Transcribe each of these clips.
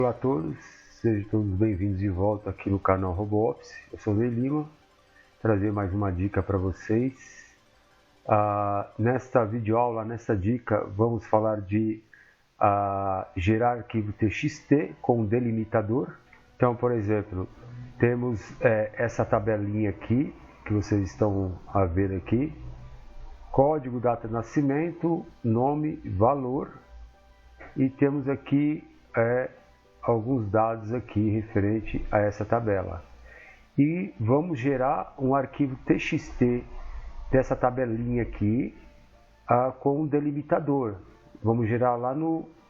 Olá a todos, sejam todos bem-vindos de volta aqui no canal RoboOffice. Eu sou o Ney Lima, trazer mais uma dica para vocês. Nesta videoaula, nesta dica, vamos falar de gerar arquivo TXT com delimitador. Então, por exemplo, temos essa tabelinha aqui, que vocês estão a ver aqui. Código, data de nascimento, nome, valor. E temos aqui alguns dados aqui referente a essa tabela. E vamos gerar um arquivo TXT dessa tabelinha aqui com um delimitador. Vamos gerar lá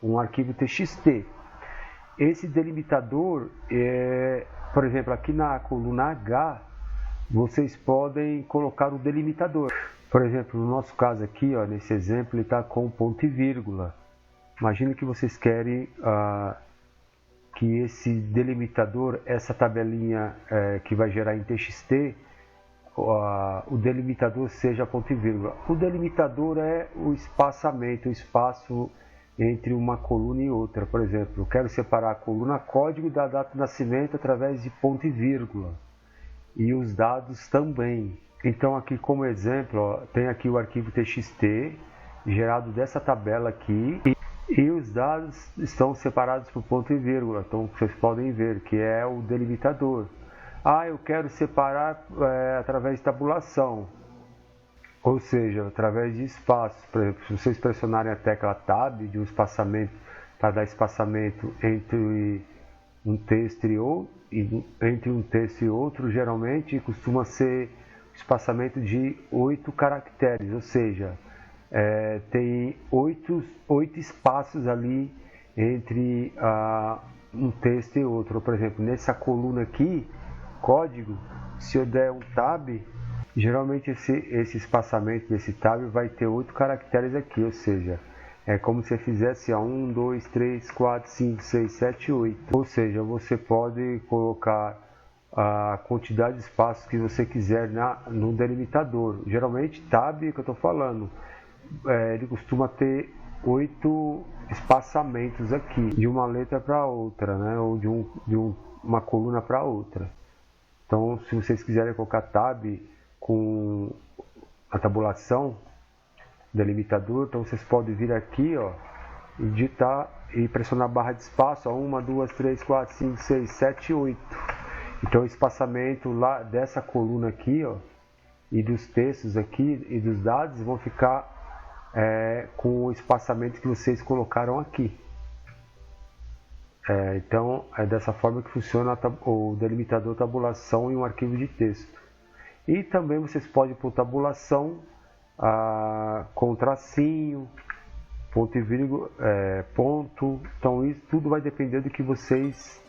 um arquivo TXT. Esse delimitador, por exemplo, aqui na coluna H, vocês podem colocar o delimitador. Por exemplo, no nosso caso aqui, ó, nesse exemplo, ele está com ponto e vírgula. Imagina que vocês querem que esse delimitador, essa tabelinha que vai gerar em TXT, o delimitador seja ponto e vírgula. O delimitador é o espaçamento, o espaço entre uma coluna e outra. Por exemplo, eu quero separar a coluna código da data de nascimento através de ponto e vírgula. E os dados também. Então aqui como exemplo, ó, tem aqui o arquivo TXT gerado dessa tabela aqui. E os dados estão separados por ponto e vírgula, então vocês podem ver que é o delimitador. Eu quero separar através de tabulação, ou seja, através de espaços. Por exemplo, se vocês pressionarem a tecla Tab de um espaçamento, para dar espaçamento entre um texto e outro, geralmente costuma ser espaçamento de 8 caracteres, ou seja, tem 8 espaços ali entre um texto e outro. Por exemplo, nessa coluna aqui, código, se eu der um tab, geralmente esse espaçamento desse tab vai ter 8 caracteres aqui, ou seja, é como se fizesse 1, 2, 3, 4, 5, 6, 7, 8. Ou seja, você pode colocar a quantidade de espaços que você quiser no delimitador. Geralmente tab, que eu estou falando, ele costuma ter 8 espaçamentos aqui, de uma letra para outra, né? Ou de uma coluna para outra. Então, se vocês quiserem colocar tab com a tabulação, delimitador, então vocês podem vir aqui, ó, e digitar e pressionar a barra de espaço, 1, 2, 3, 4, 5, 6, 7, 8. Então, o espaçamento lá dessa coluna aqui, ó, e dos textos aqui e dos dados vão ficar com o espaçamento que vocês colocaram aqui. Então é dessa forma que funciona o delimitador tabulação em um arquivo de texto. E também vocês podem pôr tabulação com tracinho, ponto e vírgula, ponto. Então isso tudo vai depender do que vocês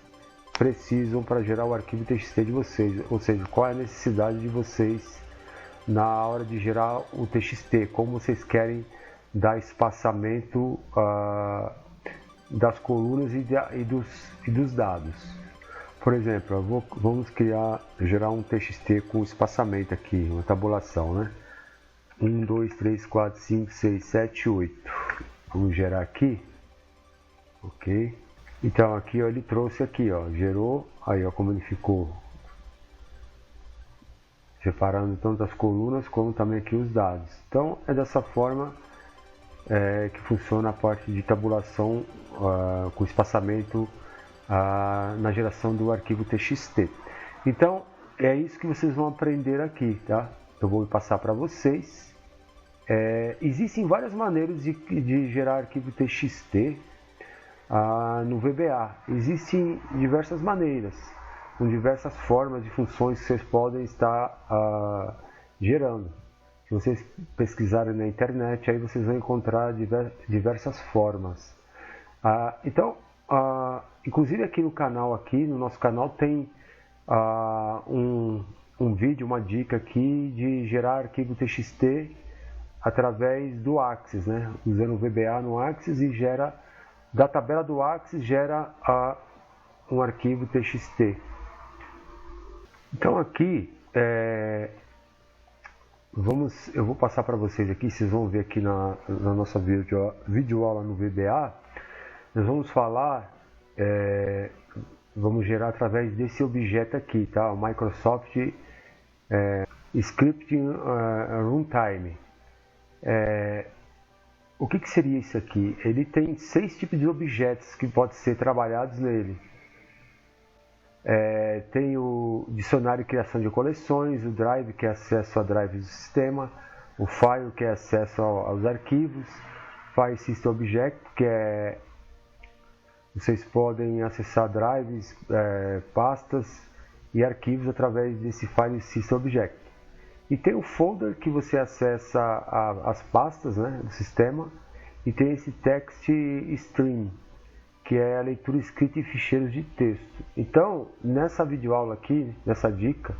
precisam para gerar o arquivo TXT de vocês, ou seja, qual é a necessidade de vocês na hora de gerar o TXT, como vocês querem dar espaçamento das colunas e dos dados. Por exemplo, vamos gerar um TXT com espaçamento aqui, uma tabulação, né? 1, 2, 3, 4, 5, 6, 7, 8. Vamos gerar aqui, ok? Então aqui, ó, ele trouxe aqui, ó, gerou, aí ó, como ele ficou separando tanto as colunas como também aqui os dados. Então é dessa forma que funciona a parte de tabulação com espaçamento na geração do arquivo TXT. Então é isso que vocês vão aprender aqui, tá? Eu vou passar para vocês. Existem várias maneiras de gerar arquivo TXT no VBA. Existem diversas maneiras, com diversas formas de funções que vocês podem estar gerando. Se vocês pesquisarem na internet, aí vocês vão encontrar diversas formas. Então, inclusive aqui no canal, no nosso canal tem um vídeo, uma dica aqui de gerar arquivo TXT através do Axis, né? Usando o VBA no Axis e da tabela do Axis gera um arquivo TXT. Então aqui eu vou passar para vocês aqui, vocês vão ver aqui na nossa videoaula no VBA, nós vamos falar vamos gerar através desse objeto aqui, tá? O Microsoft Scripting Runtime. O que seria isso aqui? Ele tem 6 tipos de objetos que podem ser trabalhados nele. Tem o dicionário de criação de coleções, o drive, que é acesso a drives do sistema, o file, que é acesso aos arquivos, file system object, que é vocês podem acessar drives, pastas e arquivos através desse file system object. E tem o folder, que você acessa as pastas, né, do sistema, e tem esse text stream, que é a leitura escrita em ficheiros de texto. Então, nessa videoaula aqui, nessa dica,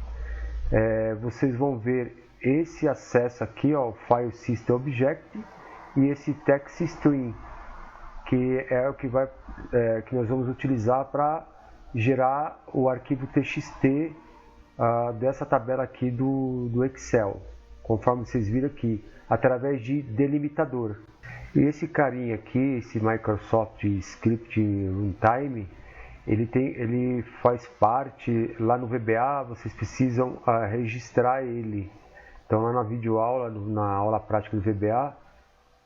vocês vão ver esse acesso aqui ao File System Object e esse Text String, que é o que nós vamos utilizar para gerar o arquivo TXT dessa tabela aqui do Excel, conforme vocês viram aqui, através de delimitador. E esse carinha aqui, esse Microsoft Scripting Runtime, ele faz parte, lá no VBA vocês precisam registrar ele. Então lá na videoaula, na aula prática do VBA,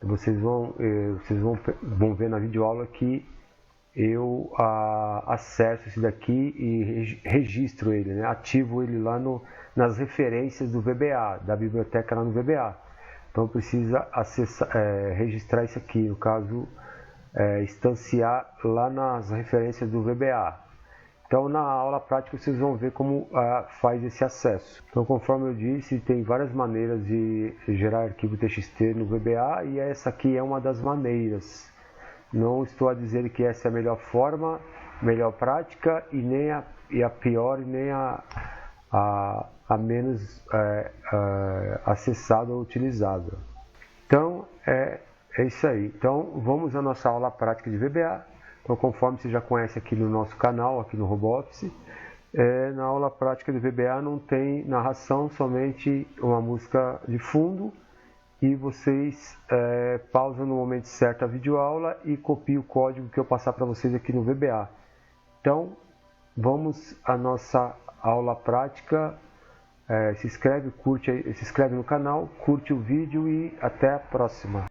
vocês vão ver na videoaula que eu acesso esse daqui e registro ele, né? Ativo ele lá nas referências do VBA, da biblioteca lá no VBA. Então precisa registrar isso aqui, no caso, instanciar lá nas referências do VBA. Então na aula prática vocês vão ver como faz esse acesso. Então, conforme eu disse, tem várias maneiras de gerar arquivo TXT no VBA e essa aqui é uma das maneiras. Não estou a dizer que essa é a melhor forma, melhor prática e nem a pior, nem a menos acessada ou utilizada. Então é isso aí. Então vamos à nossa aula prática de VBA. Então, conforme você já conhece aqui no nosso canal, aqui no RoboOffice, na aula prática de VBA não tem narração, somente uma música de fundo, e vocês pausam no momento certo a videoaula e copiam o código que eu passar para vocês aqui no VBA. Então, vamos à nossa aula prática. Se inscreve no canal, curte o vídeo e até a próxima.